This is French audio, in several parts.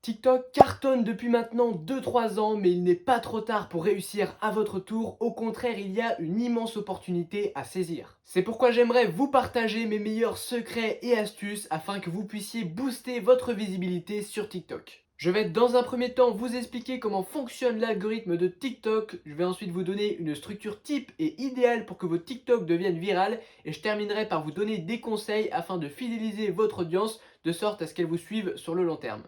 TikTok cartonne depuis maintenant 2-3 ans, mais il n'est pas trop tard pour réussir à votre tour. Au contraire, il y a une immense opportunité à saisir. C'est pourquoi j'aimerais vous partager mes meilleurs secrets et astuces afin que vous puissiez booster votre visibilité sur TikTok. Je vais dans un premier temps vous expliquer comment fonctionne l'algorithme de TikTok. Je vais ensuite vous donner une structure type et idéale pour que vos TikTok deviennent virales. Et je terminerai par vous donner des conseils afin de fidéliser votre audience de sorte à ce qu'elle vous suive sur le long terme.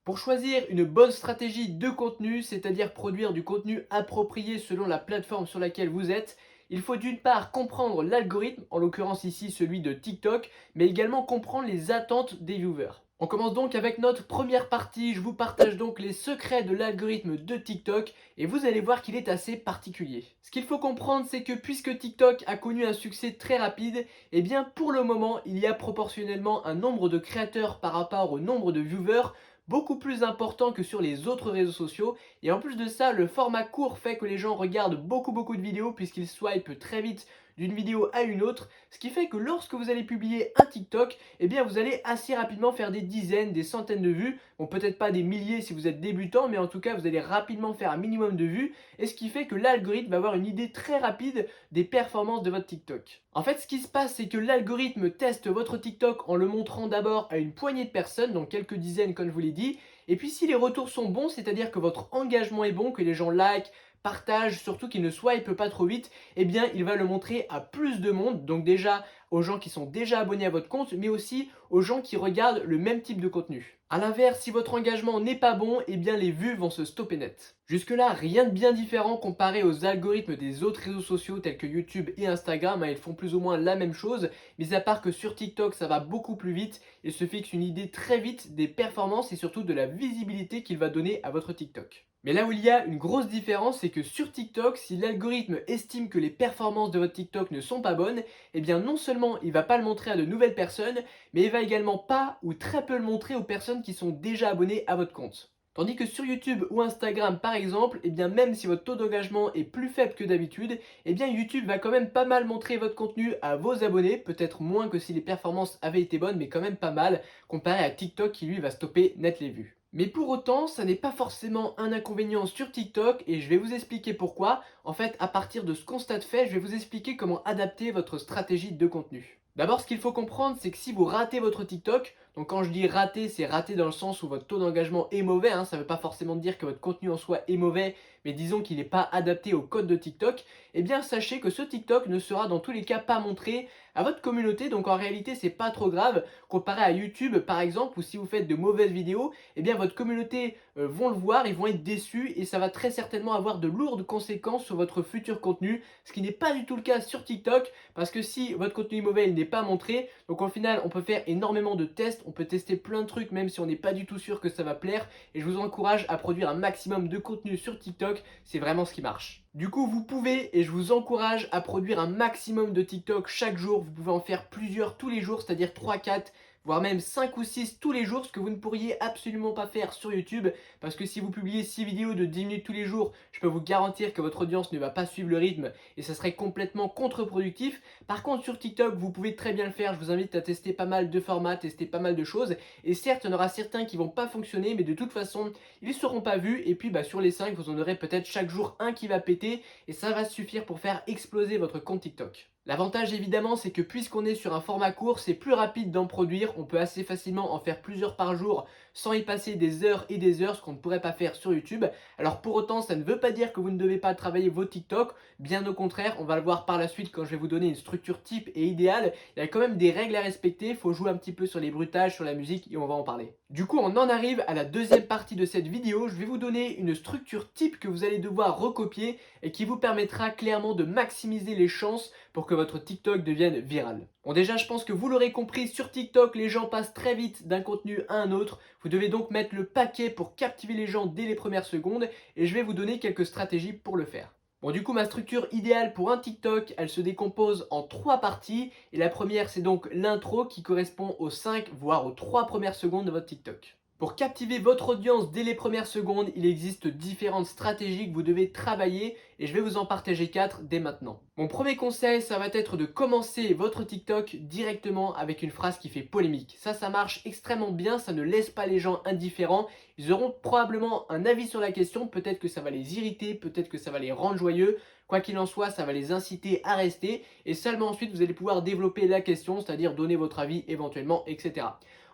Pour choisir une bonne stratégie de contenu, c'est-à-dire produire du contenu approprié selon la plateforme sur laquelle vous êtes, il faut d'une part comprendre l'algorithme, en l'occurrence ici celui de TikTok, mais également comprendre les attentes des viewers. On commence donc avec notre première partie, je vous partage donc les secrets de l'algorithme de TikTok et vous allez voir qu'il est assez particulier. Ce qu'il faut comprendre, c'est que puisque TikTok a connu un succès très rapide, eh bien pour le moment il y a proportionnellement un nombre de créateurs par rapport au nombre de viewers beaucoup plus important que sur les autres réseaux sociaux. Et en plus de ça, le format court fait que les gens regardent beaucoup de vidéos puisqu'ils swipent très vite d'une vidéo à une autre, ce qui fait que lorsque vous allez publier un TikTok, eh bien vous allez assez rapidement faire des dizaines, des centaines de vues, bon peut-être pas des milliers si vous êtes débutant, mais en tout cas vous allez rapidement faire un minimum de vues, et ce qui fait que l'algorithme va avoir une idée très rapide des performances de votre TikTok. En fait, ce qui se passe, c'est que l'algorithme teste votre TikTok en le montrant d'abord à une poignée de personnes, donc quelques dizaines comme je vous l'ai dit, et puis si les retours sont bons, c'est-à-dire que votre engagement est bon, que les gens like, partagent, surtout qu'ils ne swipent pas trop vite, eh bien il va le montrer à plus de monde, donc déjà aux gens qui sont déjà abonnés à votre compte, mais aussi aux gens qui regardent le même type de contenu. A l'inverse, si votre engagement n'est pas bon, eh bien les vues vont se stopper net. Jusque-là, rien de bien différent comparé aux algorithmes des autres réseaux sociaux tels que YouTube et Instagram, ils font plus ou moins la même chose, mis à part que sur TikTok ça va beaucoup plus vite et se fixe une idée très vite des performances et surtout de la visibilité qu'il va donner à votre TikTok. Mais là où il y a une grosse différence, c'est que sur TikTok, si l'algorithme estime que les performances de votre TikTok ne sont pas bonnes, eh bien non seulement il ne va pas le montrer à de nouvelles personnes, mais il va également pas ou très peu le montrer aux personnes qui sont déjà abonnées à votre compte. Tandis que sur YouTube ou Instagram par exemple, eh bien même si votre taux d'engagement est plus faible que d'habitude, eh bien YouTube va quand même pas mal montrer votre contenu à vos abonnés, peut-être moins que si les performances avaient été bonnes, mais quand même pas mal, comparé à TikTok qui lui va stopper net les vues. Mais pour autant, ça n'est pas forcément un inconvénient sur TikTok et je vais vous expliquer pourquoi. En fait, à partir de ce constat de fait, je vais vous expliquer comment adapter votre stratégie de contenu. D'abord, ce qu'il faut comprendre, c'est que si vous ratez votre TikTok, donc quand je dis rater, c'est rater dans le sens où votre taux d'engagement est mauvais, ça ne veut pas forcément dire que votre contenu en soi est mauvais, mais disons qu'il n'est pas adapté au code de TikTok, eh bien sachez que ce TikTok ne sera dans tous les cas pas montré à votre communauté, donc en réalité c'est pas trop grave, comparé à YouTube par exemple, où si vous faites de mauvaises vidéos, eh bien votre communauté vont le voir, ils vont être déçus et ça va très certainement avoir de lourdes conséquences sur votre futur contenu, ce qui n'est pas du tout le cas sur TikTok, parce que si votre contenu est mauvais, il n'est pas montré, donc au final on peut faire énormément de tests, on peut tester plein de trucs même si on n'est pas du tout sûr que ça va plaire, et je vous encourage à produire un maximum de contenu sur TikTok, c'est vraiment ce qui marche. Du coup, vous pouvez et je vous encourage à produire un maximum de TikTok chaque jour. Vous pouvez en faire plusieurs tous les jours, c'est-à-dire 3, 4, voire même 5 ou 6 tous les jours, ce que vous ne pourriez absolument pas faire sur YouTube. Parce que si vous publiez 6 vidéos de 10 minutes tous les jours, je peux vous garantir que votre audience ne va pas suivre le rythme et ça serait complètement contre-productif. Par contre, sur TikTok, vous pouvez très bien le faire. Je vous invite à tester pas mal de formats, tester pas mal de choses. Et certes, il y en aura certains qui vont pas fonctionner, mais de toute façon, ils ne seront pas vus. Et puis, sur les 5, vous en aurez peut-être chaque jour un qui va péter et ça va suffire pour faire exploser votre compte TikTok. L'avantage évidemment, c'est que puisqu'on est sur un format court, c'est plus rapide d'en produire, on peut assez facilement en faire plusieurs par jour sans y passer des heures et des heures, ce qu'on ne pourrait pas faire sur YouTube. Alors pour autant, ça ne veut pas dire que vous ne devez pas travailler vos TikTok, bien au contraire, on va le voir par la suite quand je vais vous donner une structure type et idéale. Il y a quand même des règles à respecter, il faut jouer un petit peu sur les bruitages, sur la musique et on va en parler. Du coup, on en arrive à la deuxième partie de cette vidéo, je vais vous donner une structure type que vous allez devoir recopier et qui vous permettra clairement de maximiser les chances pour que votre TikTok devienne viral. Bon déjà, je pense que vous l'aurez compris, sur TikTok, les gens passent très vite d'un contenu à un autre. Vous devez donc mettre le paquet pour captiver les gens dès les premières secondes et je vais vous donner quelques stratégies pour le faire. Bon du coup, ma structure idéale pour un TikTok, elle se décompose en 3 parties et la première c'est donc l'intro qui correspond aux 5 voire aux 3 premières secondes de votre TikTok. Pour captiver votre audience dès les premières secondes, il existe différentes stratégies que vous devez travailler et je vais vous en partager 4 dès maintenant. Mon premier conseil, ça va être de commencer votre TikTok directement avec une phrase qui fait polémique. Ça marche extrêmement bien, ça ne laisse pas les gens indifférents. Ils auront probablement un avis sur la question, peut-être que ça va les irriter, peut-être que ça va les rendre joyeux. Quoi qu'il en soit, ça va les inciter à rester et seulement ensuite vous allez pouvoir développer la question, c'est-à-dire donner votre avis éventuellement, etc.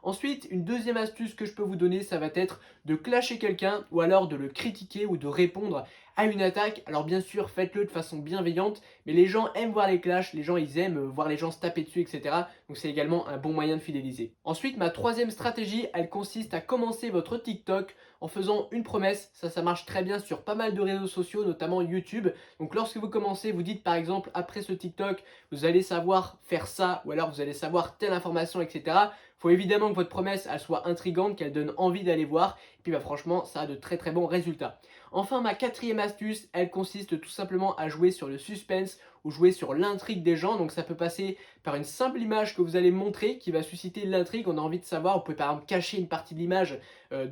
Ensuite, une deuxième astuce que je peux vous donner, ça va être de clasher quelqu'un ou alors de le critiquer ou de répondre à une attaque. Alors bien sûr, faites-le de façon bienveillante, mais les gens aiment voir les clashs, les gens ils aiment voir les gens se taper dessus, etc. Donc c'est également un bon moyen de fidéliser. Ensuite, ma troisième stratégie, elle consiste à commencer votre TikTok en faisant une promesse. Ça marche très bien sur pas mal de réseaux sociaux, notamment YouTube. Donc lorsque vous commencez, vous dites par exemple après ce TikTok, vous allez savoir faire ça ou alors vous allez savoir telle information, etc. Il faut évidemment que votre promesse elle soit intrigante, qu'elle donne envie d'aller voir. Et puis franchement, ça a de très très bons résultats. Enfin, ma quatrième astuce, elle consiste tout simplement à jouer sur le suspense ou jouer sur l'intrigue des gens. Donc ça peut passer par une simple image que vous allez montrer qui va susciter l'intrigue. On a envie de savoir, vous pouvez par exemple cacher une partie de l'image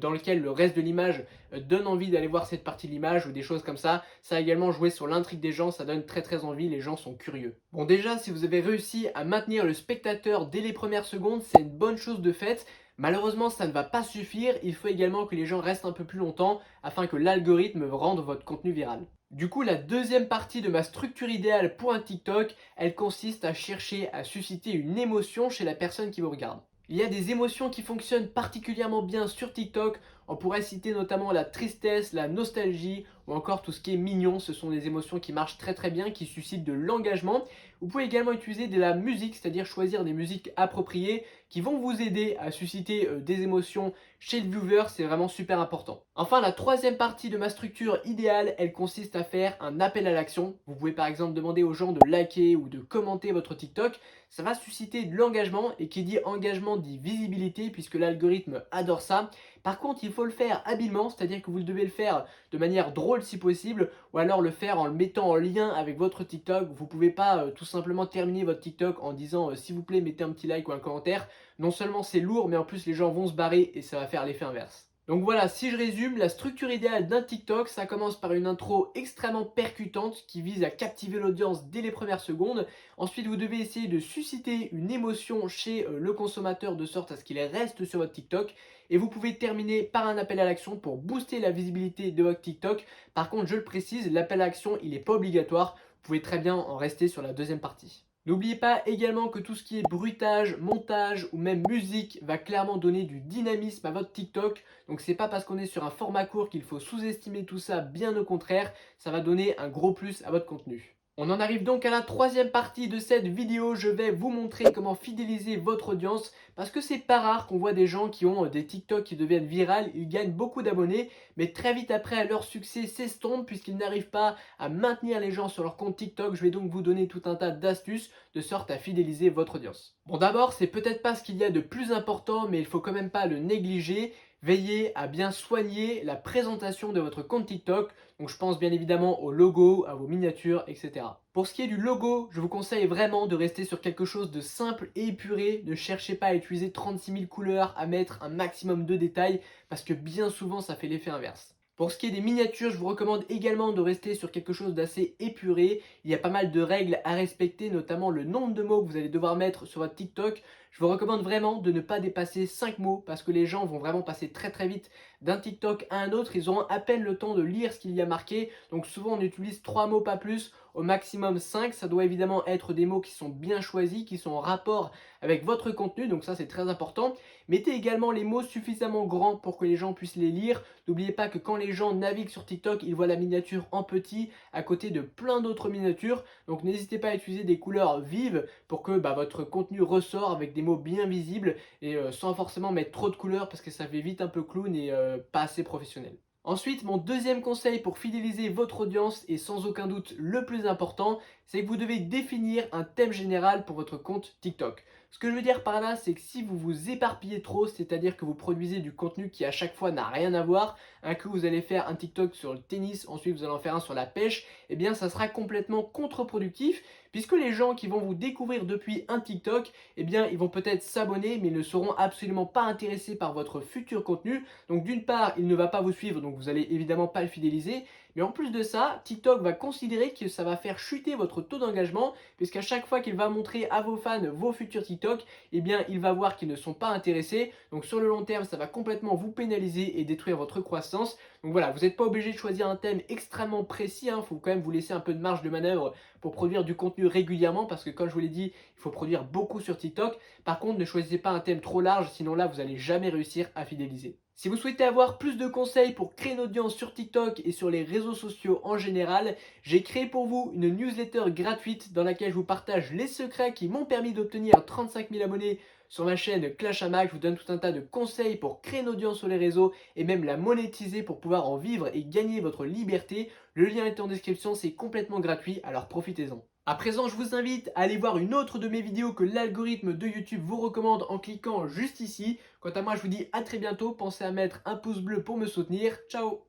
dans laquelle le reste de l'image donne envie d'aller voir cette partie de l'image ou des choses comme ça. Ça a également joué sur l'intrigue des gens, ça donne très très envie, les gens sont curieux. Bon déjà, si vous avez réussi à maintenir le spectateur dès les premières secondes, c'est une bonne chose de faite. Malheureusement, ça ne va pas suffire, il faut également que les gens restent un peu plus longtemps afin que l'algorithme rende votre contenu viral. Du coup, la deuxième partie de ma structure idéale pour un TikTok, elle consiste à chercher à susciter une émotion chez la personne qui vous regarde. Il y a des émotions qui fonctionnent particulièrement bien sur TikTok. On pourrait citer notamment la tristesse, la nostalgie ou encore tout ce qui est mignon. Ce sont des émotions qui marchent très très bien, qui suscitent de l'engagement. Vous pouvez également utiliser de la musique, c'est-à-dire choisir des musiques appropriées qui vont vous aider à susciter des émotions chez le viewer. C'est vraiment super important. Enfin, la troisième partie de ma structure idéale, elle consiste à faire un appel à l'action. Vous pouvez par exemple demander aux gens de liker ou de commenter votre TikTok. Ça va susciter de l'engagement et qui dit engagement dit visibilité puisque l'algorithme adore ça. Par contre, il faut le faire habilement, c'est-à-dire que vous devez le faire de manière drôle si possible ou alors le faire en le mettant en lien avec votre TikTok. Vous ne pouvez pas tout simplement terminer votre TikTok en disant s'il vous plaît mettez un petit like ou un commentaire. Non seulement c'est lourd mais en plus les gens vont se barrer et ça va faire l'effet inverse. Donc voilà, si je résume, la structure idéale d'un TikTok, ça commence par une intro extrêmement percutante qui vise à captiver l'audience dès les premières secondes. Ensuite, vous devez essayer de susciter une émotion chez le consommateur de sorte à ce qu'il reste sur votre TikTok. Et vous pouvez terminer par un appel à l'action pour booster la visibilité de votre TikTok. Par contre, je le précise, l'appel à l'action, il n'est pas obligatoire. Vous pouvez très bien en rester sur la deuxième partie. N'oubliez pas également que tout ce qui est bruitage, montage ou même musique va clairement donner du dynamisme à votre TikTok. Donc c'est pas parce qu'on est sur un format court qu'il faut sous-estimer tout ça, bien au contraire, ça va donner un gros plus à votre contenu. On en arrive donc à la troisième partie de cette vidéo. Je vais vous montrer comment fidéliser votre audience parce que c'est pas rare qu'on voit des gens qui ont des TikTok qui deviennent virales, ils gagnent beaucoup d'abonnés, mais très vite après leur succès s'estompe puisqu'ils n'arrivent pas à maintenir les gens sur leur compte TikTok. Je vais donc vous donner tout un tas d'astuces de sorte à fidéliser votre audience. Bon d'abord, c'est peut-être pas ce qu'il y a de plus important, mais il faut quand même pas le négliger. Veillez à bien soigner la présentation de votre compte TikTok. Donc je pense bien évidemment au logo, à vos miniatures, etc. Pour ce qui est du logo, je vous conseille vraiment de rester sur quelque chose de simple et épuré. Ne cherchez pas à utiliser 36 000 couleurs, à mettre un maximum de détails, parce que bien souvent ça fait l'effet inverse. Pour ce qui est des miniatures, je vous recommande également de rester sur quelque chose d'assez épuré. Il y a pas mal de règles à respecter, notamment le nombre de mots que vous allez devoir mettre sur votre TikTok. Je vous recommande vraiment de ne pas dépasser 5 mots parce que les gens vont vraiment passer très très vite d'un TikTok à un autre. Ils auront à peine le temps de lire ce qu'il y a marqué. Donc souvent on utilise 3 mots pas plus, au maximum 5. Ça doit évidemment être des mots qui sont bien choisis, qui sont en rapport avec votre contenu. Donc ça c'est très important. Mettez également les mots suffisamment grands pour que les gens puissent les lire. N'oubliez pas que quand les gens naviguent sur TikTok, ils voient la miniature en petit à côté de plein d'autres miniatures. Donc n'hésitez pas à utiliser des couleurs vives pour que votre contenu ressort avec des mots bien visibles et sans forcément mettre trop de couleurs parce que ça fait vite un peu clown et pas assez professionnel. Ensuite, mon deuxième conseil pour fidéliser votre audience et sans aucun doute le plus important, c'est que vous devez définir un thème général pour votre compte TikTok. Ce que je veux dire par là, c'est que si vous vous éparpillez trop, c'est-à-dire que vous produisez du contenu qui à chaque fois n'a rien à voir, un coup vous allez faire un TikTok sur le tennis, ensuite vous allez en faire un sur la pêche, eh bien ça sera complètement contre-productif puisque les gens qui vont vous découvrir depuis un TikTok, eh bien ils vont peut-être s'abonner mais ils ne seront absolument pas intéressés par votre futur contenu. Donc d'une part, il ne va pas vous suivre, donc vous allez évidemment pas le fidéliser. Mais en plus de ça, TikTok va considérer que ça va faire chuter votre taux d'engagement, puisqu'à chaque fois qu'il va montrer à vos fans vos futurs TikTok, eh bien, il va voir qu'ils ne sont pas intéressés. Donc sur le long terme, ça va complètement vous pénaliser et détruire votre croissance. Donc voilà, vous n'êtes pas obligé de choisir un thème extrêmement précis, il faut quand même vous laisser un peu de marge de manœuvre pour produire du contenu régulièrement, parce que comme je vous l'ai dit, il faut produire beaucoup sur TikTok. Par contre, ne choisissez pas un thème trop large, sinon là, vous n'allez jamais réussir à fidéliser. Si vous souhaitez avoir plus de conseils pour créer une audience sur TikTok et sur les réseaux sociaux en général, j'ai créé pour vous une newsletter gratuite dans laquelle je vous partage les secrets qui m'ont permis d'obtenir 35 000 abonnés sur ma chaîne Clash Amac. Je vous donne tout un tas de conseils pour créer une audience sur les réseaux et même la monétiser pour pouvoir en vivre et gagner votre liberté. Le lien est en description, c'est complètement gratuit, alors profitez-en. À présent, je vous invite à aller voir une autre de mes vidéos que l'algorithme de YouTube vous recommande en cliquant juste ici. Quant à moi, je vous dis à très bientôt. Pensez à mettre un pouce bleu pour me soutenir. Ciao!